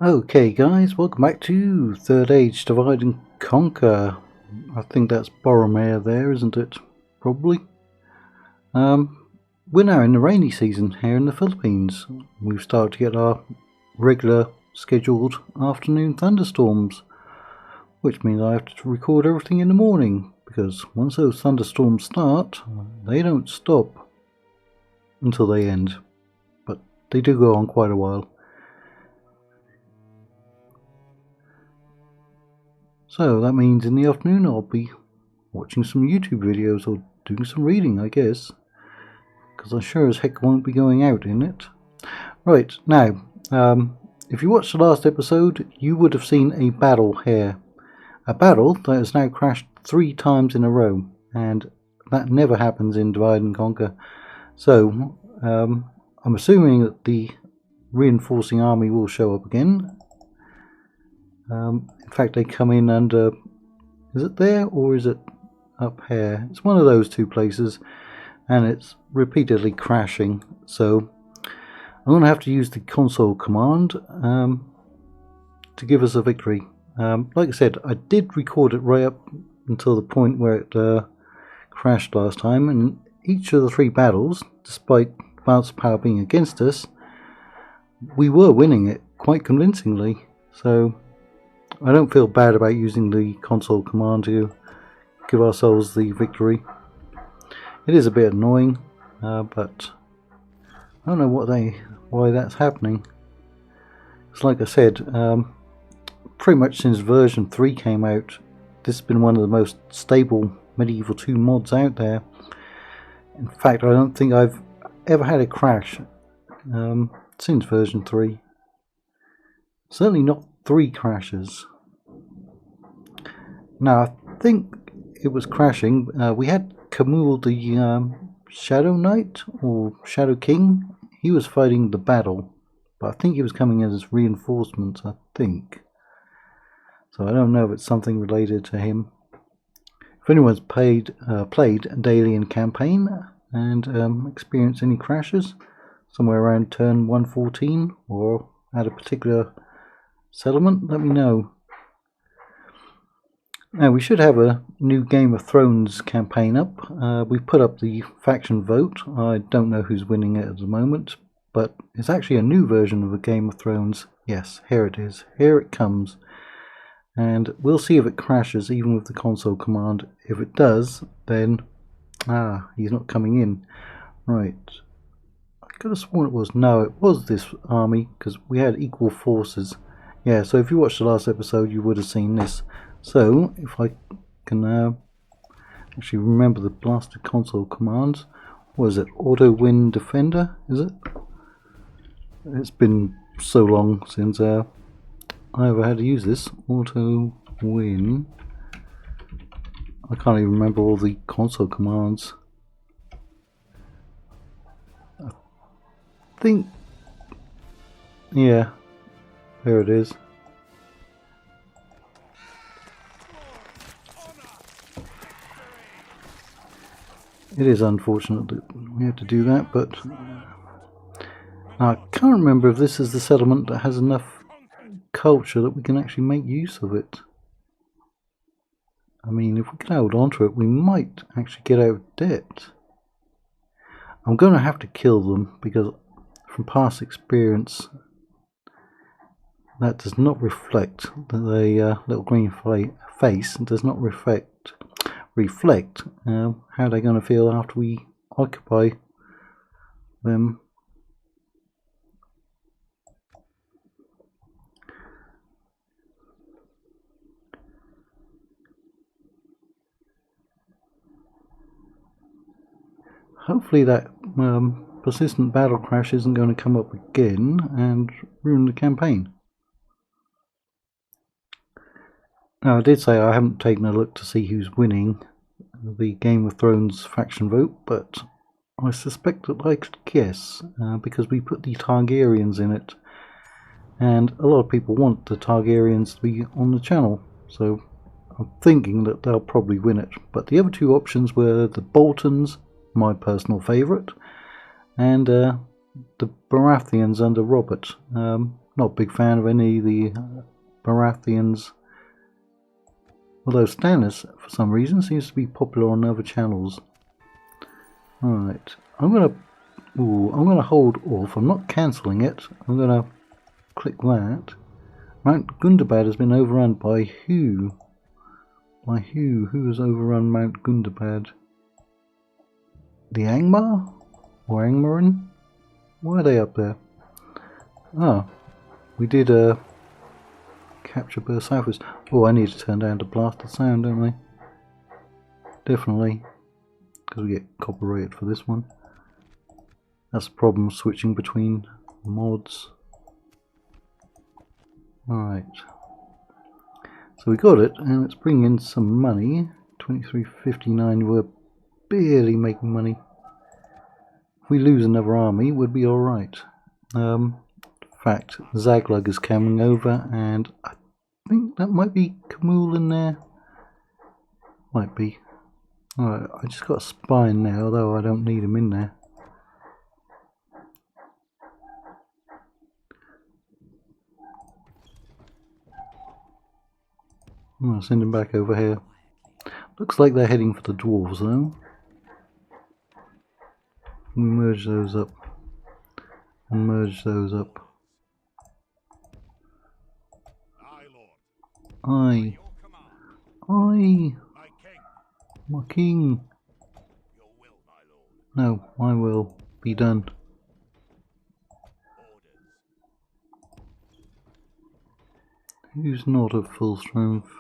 Okay guys, welcome back to Third Age Divide and Conquer. I think that's Boromir there, isn't it? Probably. We're now in the rainy season here in the Philippines. We've started to get our regular scheduled afternoon thunderstorms, which means I have to record everything in the morning, because once those thunderstorms start, they don't stop until they end. But they do go on quite a while. So that means in the afternoon I'll be watching some YouTube videos or doing some reading, I guess, because I sure as heck won't be going out in it. Right, now, if you watched the last episode, you would have seen a battle here. A battle that has now crashed 3 times in a row, and that never happens in Divide and Conquer. So, I'm assuming that the reinforcing army will show up again. In fact, they come in under... Is it there or is it up here? It's one of those two places, and it's repeatedly crashing. So I'm going to have to use the console command to give us a victory. Like I said, I did record it right up until the point where it crashed last time, and each of the 3 battles, despite balance of power being against us, we were winning it quite convincingly. So I don't feel bad about using the console command to give ourselves the victory. It is a bit annoying, but I don't know why that's happening. It's like I said, pretty much since version 3 came out, this has been one of the most stable Medieval 2 mods out there. In fact, I don't think I've ever had a crash since version 3. Certainly not 3 crashes. Now, I think it was crashing. We had Camul the Shadow Knight or Shadow King. He was fighting the battle, but I think he was coming as reinforcements, I think. So I don't know if it's something related to him. If anyone's played daily in campaign and experienced any crashes somewhere around turn 114 or at a particular settlement, let me know. Now, we should have a new Game of Thrones campaign up. We've put up the faction vote. I don't know who's winning it at the moment, but it's actually a new version of a Game of Thrones. Yes, here it is. Here it comes. And we'll see if it crashes even with the console command. If it does, then... he's not coming in. Right. I could have sworn it was... No, it was this army, because we had equal forces. Yeah, so if you watched the last episode, you would have seen this. So, if I can actually remember the blasted console commands. What is it? Auto Win Defender, is it? It's been so long since I ever had to use this. Auto Win. I can't even remember all the console commands. I think... Yeah, there it is. It is unfortunate that we have to do that, but I can't remember if this is the settlement that has enough culture that we can actually make use of it. I mean, if we can hold on to it, we might actually get out of debt. I'm going to have to kill them, because from past experience, that does not reflect the little green face. Does not reflect how they're going to feel after we occupy them. Hopefully that persistent battle crash isn't going to come up again and ruin the campaign. Now, I did say I haven't taken a look to see who's winning the Game of Thrones faction vote, but I suspect that I could guess, because we put the Targaryens in it, and a lot of people want the Targaryens to be on the channel, so I'm thinking that they'll probably win it. But the other 2 options were the Boltons, my personal favourite, and the Baratheons under Robert. Not a big fan of any of the Baratheons. Although Stannis, for some reason, seems to be popular on other channels. Alright, I'm gonna hold off. I'm not cancelling it. I'm gonna click that. Mount Gundabad has been overrun by who? By who? Who has overrun Mount Gundabad? The Angmar? Or Angmarin? Why are they up there? Ah, we did capture burst southwards. Oh, I need to turn down the blasted sound, don't I? Definitely. Because we get copyrighted for this one. That's the problem switching between mods. Alright. So we got it, and let's bring in some money. 23.59, we're barely making money. If we lose another army, we'd be alright. In fact, Zaglug is coming over, and I think that might be Kamul in there. Might be. Alright, I just got a spine now, though I don't need him in there. I'll send him back over here. Looks like they're heading for the dwarves, though. We merge those up. And merge those up. Aye. Aye. My king. No, my will be done. Who's not at full strength?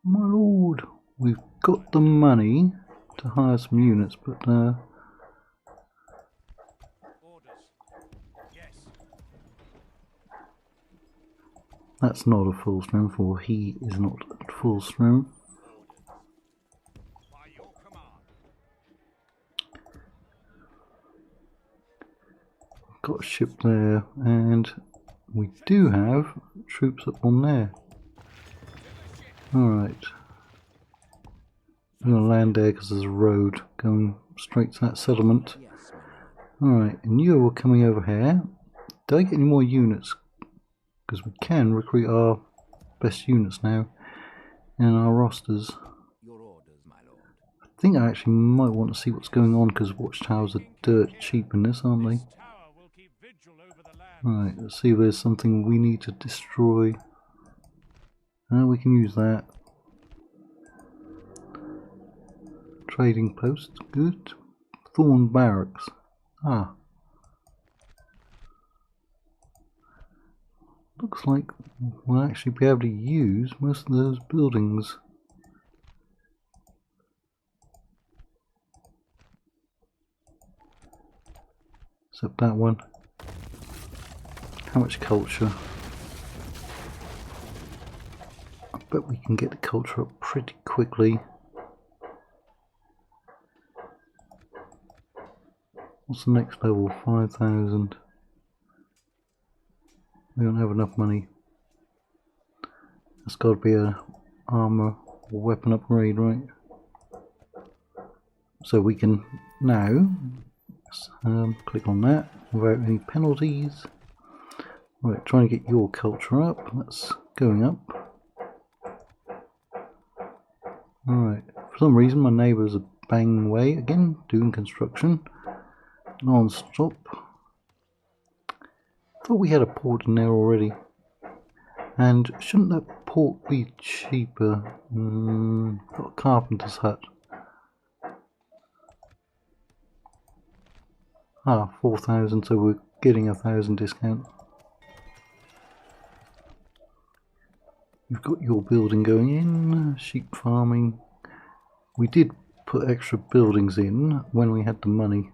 My lord, we've got the money to hire some units, but that's not a full strength, or he is not at full strength. Got a ship there, and we do have troops up on there. Alright. We're going to land there because there's a road going straight to that settlement. Alright, and you are coming over here. Did I get any more units? Because we can recruit our best units now in our rosters. I think I actually might want to see what's going on because watchtowers are dirt cheap in this, aren't they? Alright, let's see if there's something we need to destroy. We can use that. Trading post, good. Thorn barracks. Ah. Looks like we'll actually be able to use most of those buildings. Except that one. How much culture? I bet we can get the culture up pretty quickly. What's the next level? 5,000. We don't have enough money. That's got to be a armor or weapon upgrade, right? So we can now click on that without any penalties. Right, trying to get your culture up. That's going up. Alright, for some reason my neighbours are banging away again, doing construction non-stop. Thought we had a port in there already. And shouldn't that port be cheaper? Got a carpenter's hut. Ah, 4,000, so we're getting 1,000 discount. You've got your building going in, sheep farming. We did put extra buildings in when we had the money.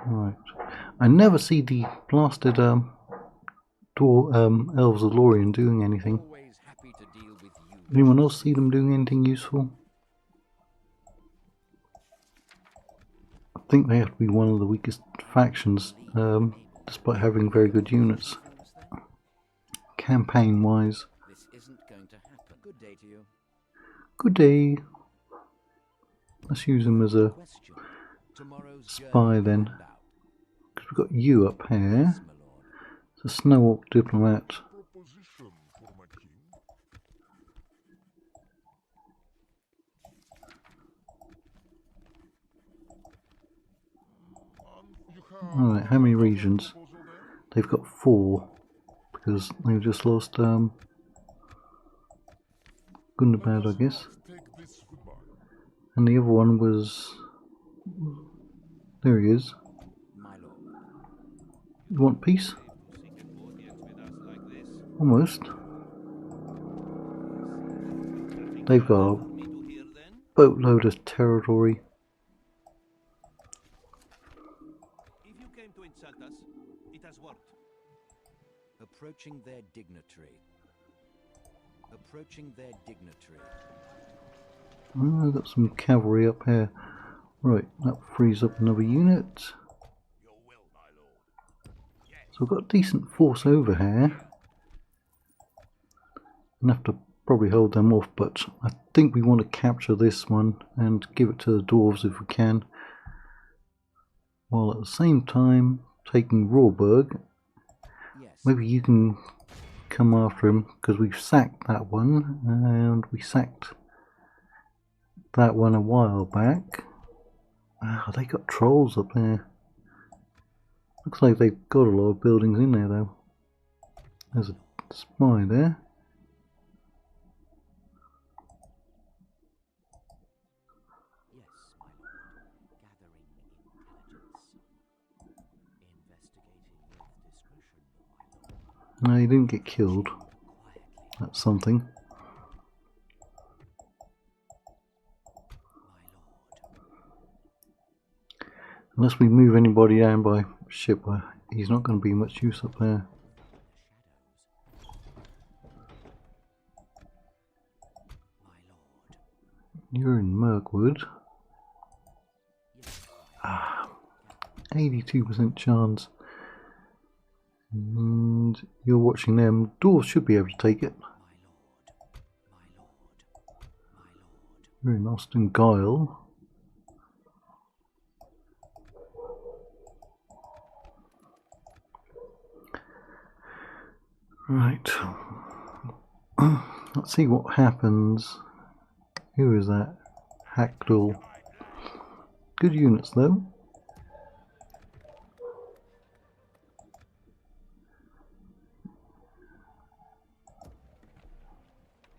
Right. I never see the blasted elves of Lorien doing anything. Anyone else see them doing anything useful? I think they have to be one of the weakest factions, despite having very good units. Campaign-wise. This isn't going to happen. Good day to you. Good day. Let's use him as a spy then. Because we've got you up here. It's a Snow Orc diplomat. Alright, how many regions? They've got 4. Because they've just lost Gundabad, I guess. And the other one was... There he is. You want peace? Almost. They've got a boatload of territory. If you came to insult us, it has worked. Approaching their dignitary. Approaching their dignitary. Oh, I've got some cavalry up here. Right, that frees up another unit. So I've got a decent force over here. Enough to probably hold them off, but I think we want to capture this one and give it to the dwarves if we can. While at the same time taking Rawberg. Maybe you can come after him, because we've sacked that one, and we sacked that one a while back. Wow, they got trolls up there. Looks like they've got a lot of buildings in there though. There's a spy there. No, he didn't get killed. That's something. Unless we move anybody down by ship, he's not going to be much use up there. You're in Mirkwood. 82% chance. And you're watching them. Dwarves should be able to take it. You're in Austin Guile. Right. Let's see what happens. Who is that? Hackdall. Good units though.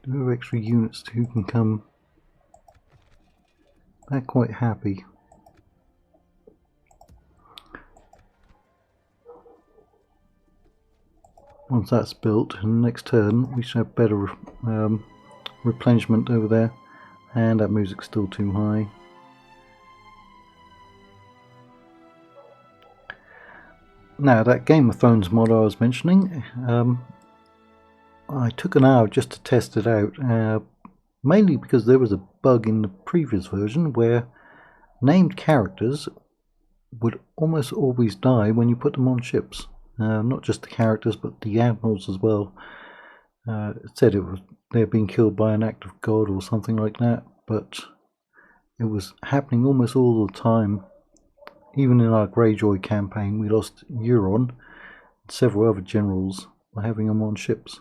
Do we have extra units who can come? They're quite happy. Once that's built, in the next turn we should have better replenishment over there. And that music's still too high. Now that Game of Thrones mod I was mentioning, I took an hour just to test it out, mainly because there was a bug in the previous version where named characters would almost always die when you put them on ships. Not just the characters but the admirals as well. It said they were being killed by an act of God or something like that, but it was happening almost all the time. Even in our Greyjoy campaign we lost Euron and several other generals by having them on ships.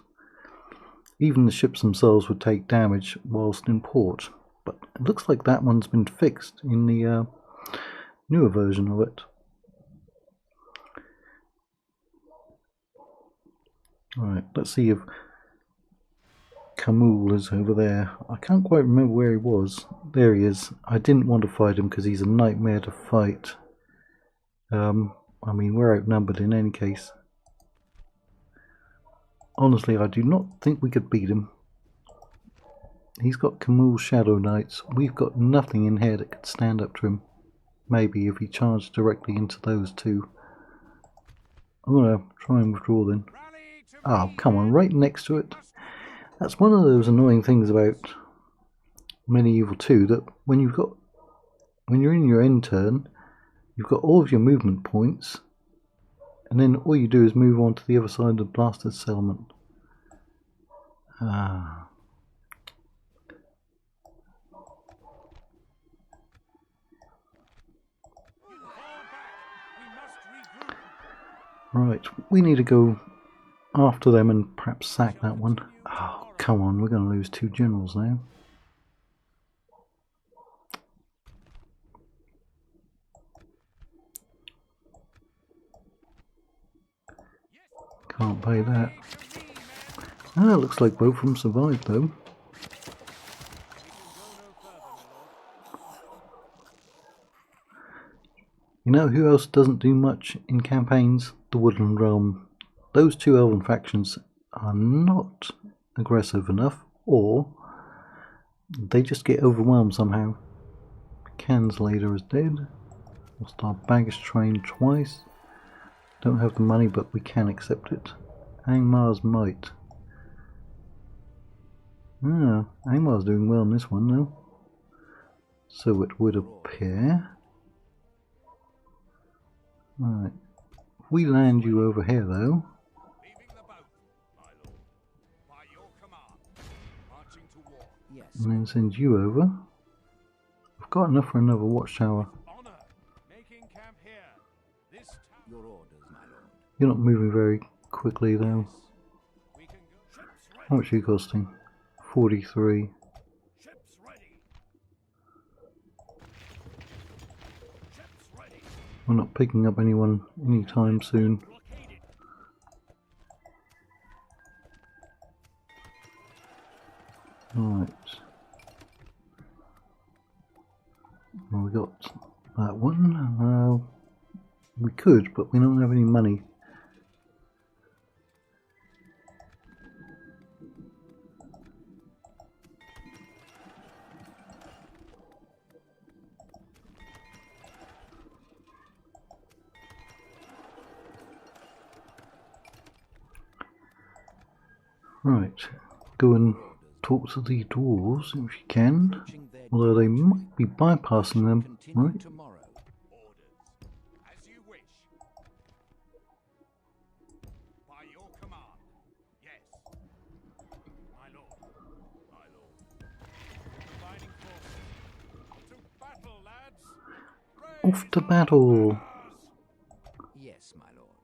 Even the ships themselves would take damage whilst in port, but it looks like that one's been fixed in the newer version of it. Alright, let's see if Camul is over there. I can't quite remember where he was. There he is. I didn't want to fight him because he's a nightmare to fight. I mean, we're outnumbered in any case. Honestly, I do not think we could beat him. He's got Camul's Shadow Knights. We've got nothing in here that could stand up to him. Maybe if he charged directly into those two. I'm going to try and withdraw then. Oh, come on, right next to it. That's one of those annoying things about Medieval 2, that when you're in your end turn, you've got all of your movement points, and then all you do is move on to the other side of the blasted settlement. Right, we need to go after them and perhaps sack that one. Oh, come on, we're going to lose 2 generals now. Can't pay that. Ah, looks like both of them survived though. You know who else doesn't do much in campaigns? The Woodland Realm. Those 2 elven factions are not aggressive enough, or they just get overwhelmed somehow. Canslader is dead. Lost our baggage train twice. Don't have the money, but we can accept it. Angmar's Might. Ah, Angmar's doing well in this one though. So it would appear. Right. If we land you over here though. And then send you over. I've got enough for another watchtower. You're not moving very quickly though. How much are you costing? 43. We're not picking up anyone anytime soon. Right. Well, we got that one. We could, but we don't have any money. Right, go and talk to the dwarves if you can, although they might be bypassing them, right? Off to battle! Yes, my lord.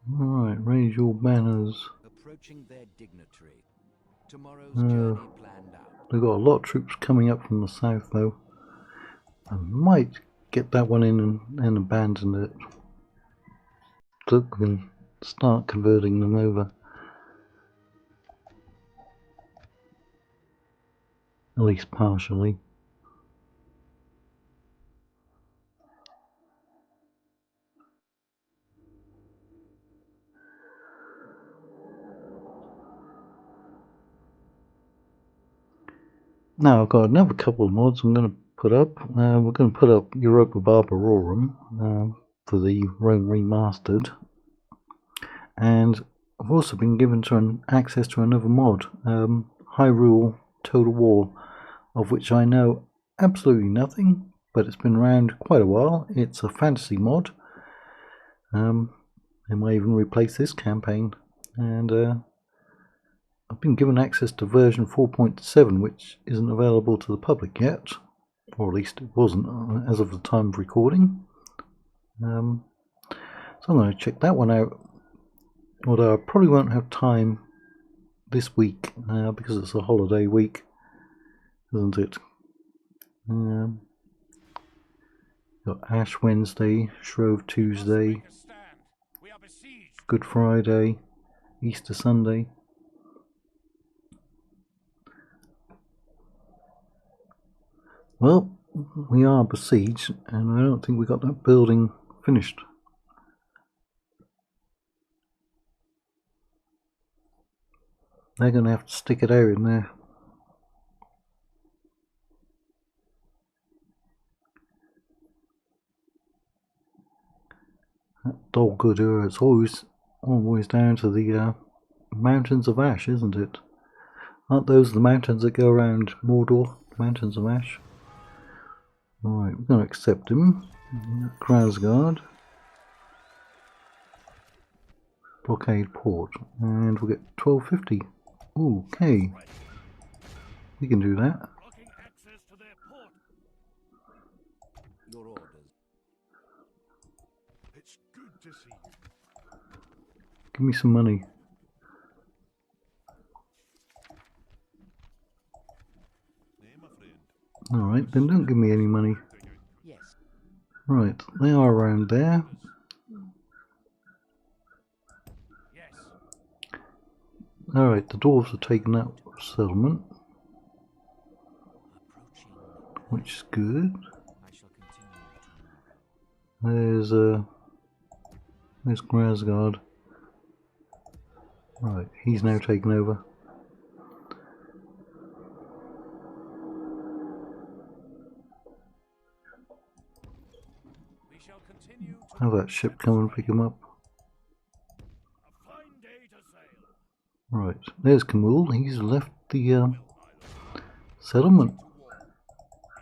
Right, raise your banners. Approaching their dignitary. Tomorrow's journey planned out. They've got a lot of troops coming up from the south though. I might get that one in and abandon it. So we can start converting them over. At least partially. Now I've got another couple of mods I'm going to put up. We're going to put up Europa Barbarorum for the Rome Remastered. And I've also been given access to another mod, Hyrule Total War, of which I know absolutely nothing, but it's been around quite a while. It's a fantasy mod. It might even replace this campaign. And I've been given access to version 4.7, which isn't available to the public yet, or at least it wasn't as of the time of recording. So I'm going to check that one out, although I probably won't have time this week because it's a holiday week, isn't it? Got Ash Wednesday, Shrove Tuesday, Good Friday, Easter Sunday. Well, we are besieged, and I don't think we got that building finished. They're going to have to stick it out in there. That Dol Guldur, it's always down to the Mountains of Ash, isn't it? Aren't those the mountains that go around Mordor? Mountains of Ash? Alright, we're going to accept him. Krasgard. Blockade Port. And we'll get 1250. Okay. We can do that. Your orders. It's good to see Give me some money. Alright, then don't give me any money. Yes. Right, they are around there. Yes. Alright, the dwarves are taking that settlement, Approaching. which is good. I shall continue tomorrow. There's Grasgard. Right, he's now taken over. We shall continue Have that ship come and pick him up. a fine day to sail. Right, there's Kamul. He's left the settlement.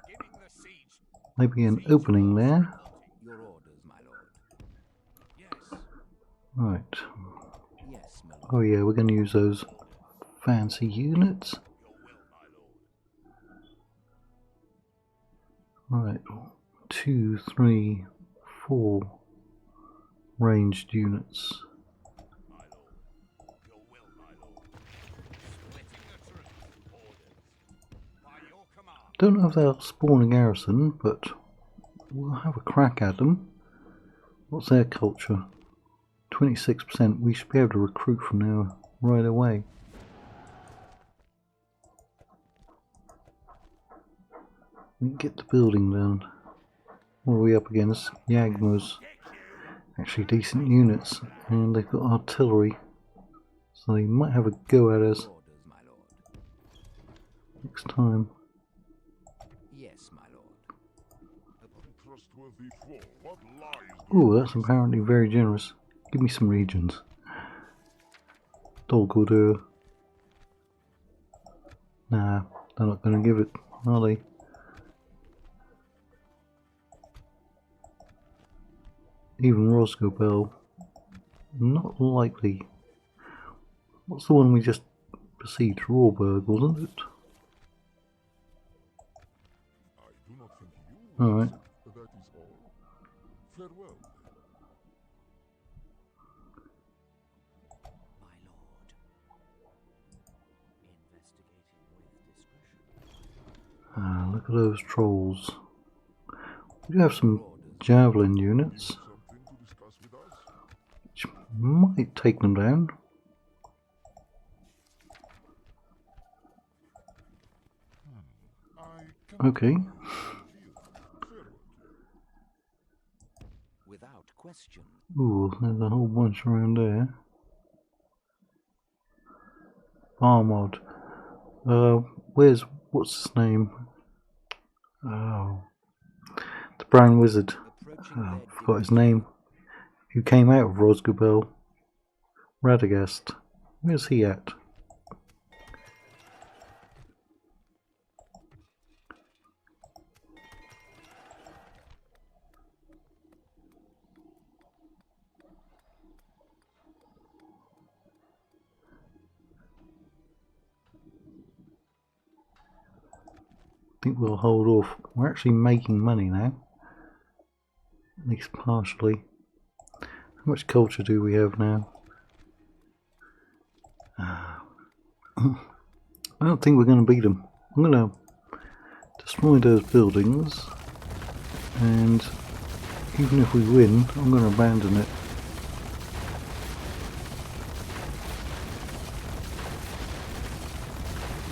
Beginning the siege. Maybe an opening there. Your orders, my lord. Yes. Right. Yes, my lord. Oh yeah, we're going to use those fancy units. Right. 2, 3, 4 ranged units. Don't know if they'll spawn a garrison, but we'll have a crack at them. What's their culture? 26%. We should be able to recruit from now right away. We can get the building done. What are we up against? Yagmas. Actually decent units, and they've got artillery, so they might have a go at us Orders, my lord. next time. Yes, my lord. Oh, that's apparently very generous. Give me some regions. Dolgordur. Nah, they're not going to give it, are they? Even Rosgobel. Not likely. What's the one we just besieged? Rawberg, wasn't it? Alright. Farewell. My lord. Investigating with discretion. Ah, look at those trolls. We do have some javelin units, Something to discuss with us? which might take them down. Okay. Without question. Ooh, there's a whole bunch around there. Armod. Where's, what's his name? Oh. The Brown Wizard. Oh, forgot his name. Who came out of Rosgobel. Radagast. Where's he at? I think we'll hold off. We're actually making money now. At least partially. How much culture do we have now? I don't think we're going to beat them. I'm going to destroy those buildings, and even if we win, I'm going to abandon it.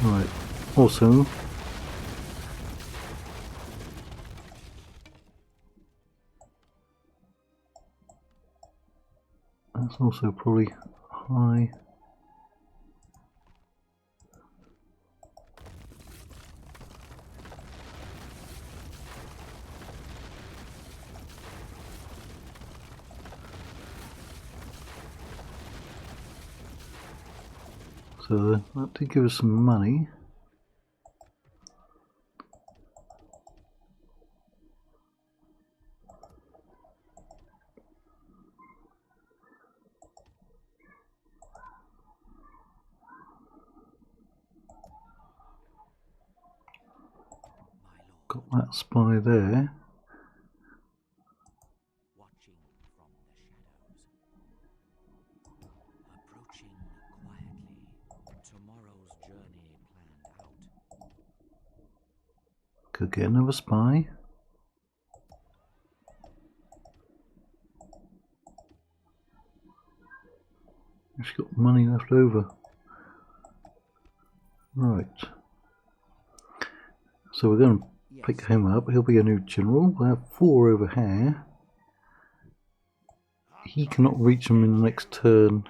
Right. Also, that's also probably high. So that did give us some money. Got that spy there. Watching from the shadows. Could get another spy. She's got money left over. Right. So we're going to pick him up. He'll be a new general. We'll have 4 over here. He cannot reach them in the next turn.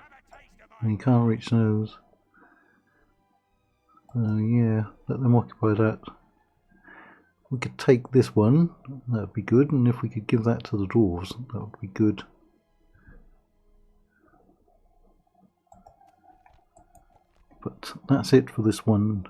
And he can't reach those. Yeah, let them occupy that. We could take this one. That would be good. And if we could give that to the dwarves, that would be good. But that's it for this one